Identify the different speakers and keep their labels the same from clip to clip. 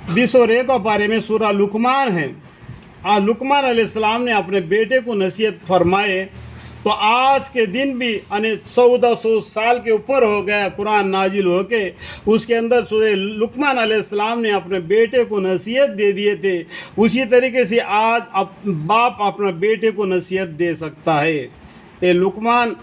Speaker 1: 20 और 1 पारे में सूरा लुकमान है। लुकमान अलैहिस्सलाम ने अपने बेटे को नसीहत फरमाए। तो आज के दिन भी 1400 साल के ऊपर हो गया कुरान नाजिल होके, उसके अंदर सूरह लुकमान अलैहिस्सलाम ने अपने बेटे को नसीहत दे दिए थे। उसी तरीके से आज बाप अपना बेटे को नसीहत दे सकता है। ये लुकमान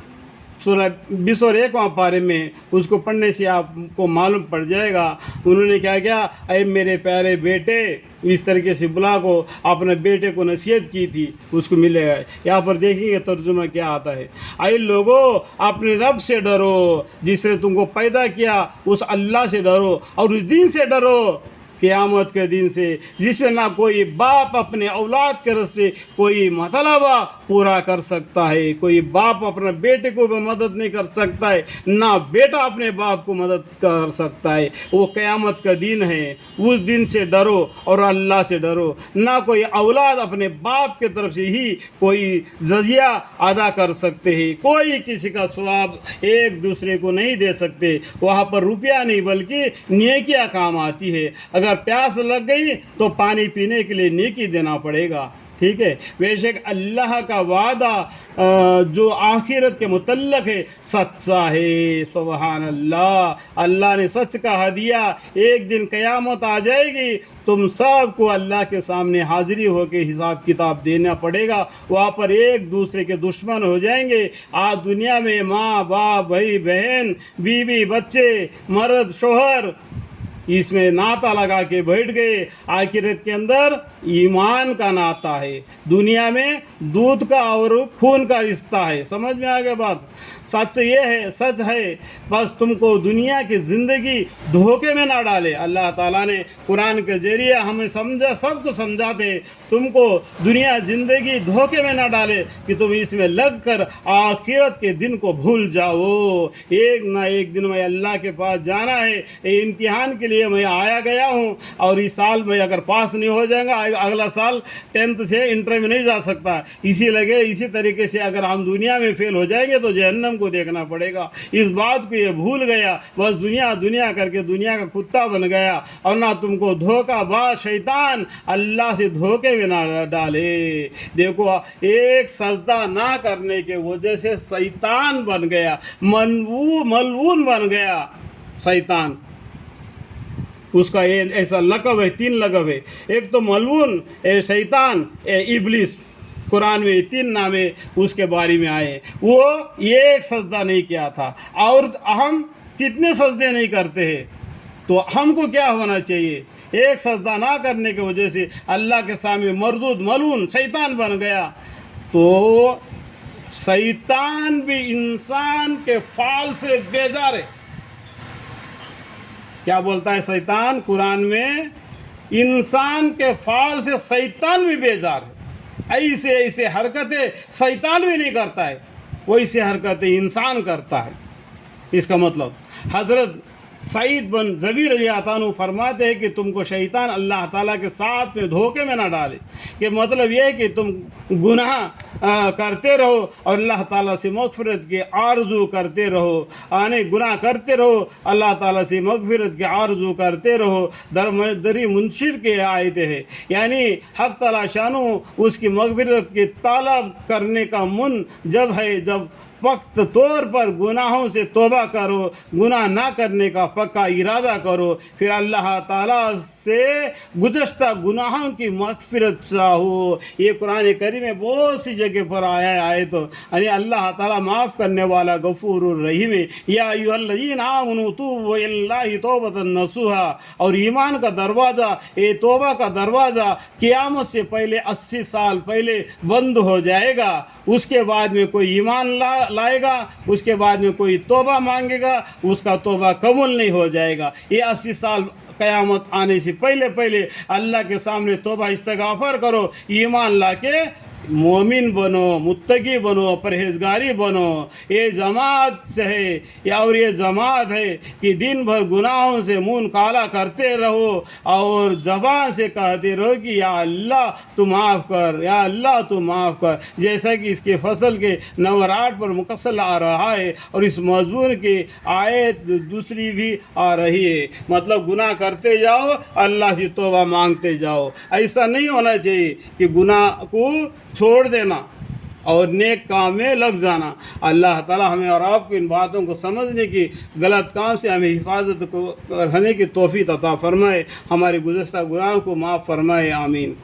Speaker 1: सूरह 20 और 1 पारे में, उसको पढ़ने से आपको मालूम पड़ जाएगा उन्होंने क्या किया। अरे मेरे प्यारे बेटे, इस तरीके से बुला को अपने बेटे को नसीहत की थी, उसको मिलेगा। यहाँ पर देखेंगे तर्जुमा क्या आता है। अरे लोगों, अपने रब से डरो जिसने तुमको पैदा किया, उस अल्लाह से डरो और उस दिन से डरो, क़यामत के दिन से, जिसमें ना कोई बाप अपने औलाद के रस्ते कोई मतलबा पूरा कर सकता है, कोई बाप अपने बेटे को भी मदद नहीं कर सकता है, ना बेटा अपने बाप को मदद कर सकता है। वो क़यामत का दिन है, उस दिन से डरो और अल्लाह से डरो। ना कोई औलाद अपने बाप के तरफ से ही कोई जजिया अदा कर सकते हैं, कोई किसी का सवाब एक दूसरे को नहीं दे सकते। वहाँ पर रुपया नहीं बल्कि नेकियां काम आती है। अगर प्यास लग गई तो पानी पीने के लिए नेकी देना पड़ेगा, ठीक है। बेशक अल्लाह का वादा जो आखिरत के मुतल्लक है सच्चा है। सुभान अल्लाह, अल्लाह ने सच कहा दिया। एक दिन क़यामत आ जाएगी, तुम सबको अल्लाह के सामने हाजिरी होकर हिसाब किताब देना पड़ेगा। वहाँ पर एक दूसरे के दुश्मन हो जाएंगे। आज दुनिया में माँ बाप, भाई बहन, बीवी बच्चे, मर्द शोहर, इसमें नाता लगा के बैठ गए। आखिरत के अंदर ईमान का नाता है, दुनिया में दूध का और खून का रिश्ता है। समझ में आ गया बात। सच ये है, सच है, बस तुमको दुनिया की ज़िंदगी धोखे में ना डाले। अल्लाह ताला ने कुरान के ज़रिए हमें समझा, सबको समझाते, तुमको दुनिया ज़िंदगी धोखे में ना डाले कि तुम इसमें लग कर आखिरत के दिन को भूल जाओ। एक ना एक दिन में अल्लाह के पास जाना है। ये इम्तिहान के लिए मैं आया गया हूँ, और इस साल में अगर पास नहीं हो जाएगा, अगला साल 10th से इंटर में नहीं जा सकता। इसी तरीके से अगर हम दुनिया में फेल हो जाएंगे तो जहन्नम को देखना पड़ेगा। इस बात को ये भूल गया, बस दुनिया दुनिया करके दुनिया का कुत्ता बन गया। और ना तुमको धोखाबाज शैतान अल्लाह से धोखे में ना डाले। देखो, एक सजदा ना करने के वजह से शैतान बन गया, मलऊन बन गया शैतान। उसका ये ऐसा लक़ब है, 3 लक़ब है। एक तो मलऊन, शैतान, इब्लिस। कुरान में 3 नामे उसके बारे में आए। वो एक सजदा नहीं किया था, और हम कितने सजदे नहीं करते हैं। तो हमको क्या होना चाहिए? एक सजदा ना करने की वजह से अल्लाह के सामने मरदूद मलऊन शैतान बन गया। तो शैतान भी इंसान के फाल से बेजार है। क्या बोलता है शैतान कुरान में? इंसान के फाल से शैतान भी बेजार है। ऐसे हरकतें शैतान भी नहीं करता है, वैसे हरकतें इंसान करता है। इसका मतलब हज़रत सईद बिन ज़बीर रज़ियल्लाहु अन्हु फरमाते हैं कि तुमको शैतान अल्लाह ताला के साथ में धोखे में ना डाले। कि मतलब यह है कि तुम गुनाह करते रहो और अल्लाह ताला से मग़फ़िरत के आरज़ू करते रहो, गुनाह करते रहो, अल्लाह ताला से मग़फ़िरत के आरज़ू करते रहो। दरी मुनशिर के आयते हैं, यानी हक़ ताला शानू उसकी मग़फ़िरत की तलब करने का मुन जब है, जब वक्त तौर पर गुनाहों से तौबा करो, गुनाह ना करने का पक्का इरादा करो, फिर अल्लाह ताला से गुज़श्ता गुनाहों की मग़फ़िरत चाहो। ये कुरान करीम में बहुत सी जगह पर आया है। तो यानी अल्लाह ताला माफ़ करने वाला गफ़ूरुर रहीम है। या अय्युहल्लज़ीना आमनू तूबू इलल्लाहि तौबतन नसूहा। और ईमान का दरवाज़ा, ये तौबा का दरवाज़ा क़यामत से पहले 80 साल पहले बंद हो जाएगा। उसके बाद में कोई ईमान लाएगा, उसके बाद में कोई तौबा मांगेगा, उसका तौबा कबूल नहीं हो जाएगा। ये 80 साल क़यामत आने से पहले पहले अल्लाह के सामने तौबा इस्तिग़फ़ार करो, ईमान ला के मोमिन बनो, मुत्तकी बनो, परहेजगारी बनो। ये जमात से है और ये जमात है कि दिन भर गुनाहों से मुंह काला करते रहो और ज़बान से कहते रहो कि या अल्लाह तू माफ़ कर, या अल्लाह तू माफ़ कर, जैसा कि इसके फसल के नंबर 8 पर मुकस्सल आ रहा है। और इस मज़मून की आयत दूसरी भी आ रही है, मतलब गुनाह करते जाओ, अल्लाह से तौबा मांगते जाओ। ऐसा नहीं होना चाहिए कि गुनाह को छोड़ देना और नेक काम में लग जाना। अल्लाह ताला हमें और आपको इन बातों को समझने की, गलत काम से हमें हिफाजत को रहने की तौफीक अता फरमाए, हमारे गुज़श्ता गुनाहों को माफ़ फरमाए, आमीन।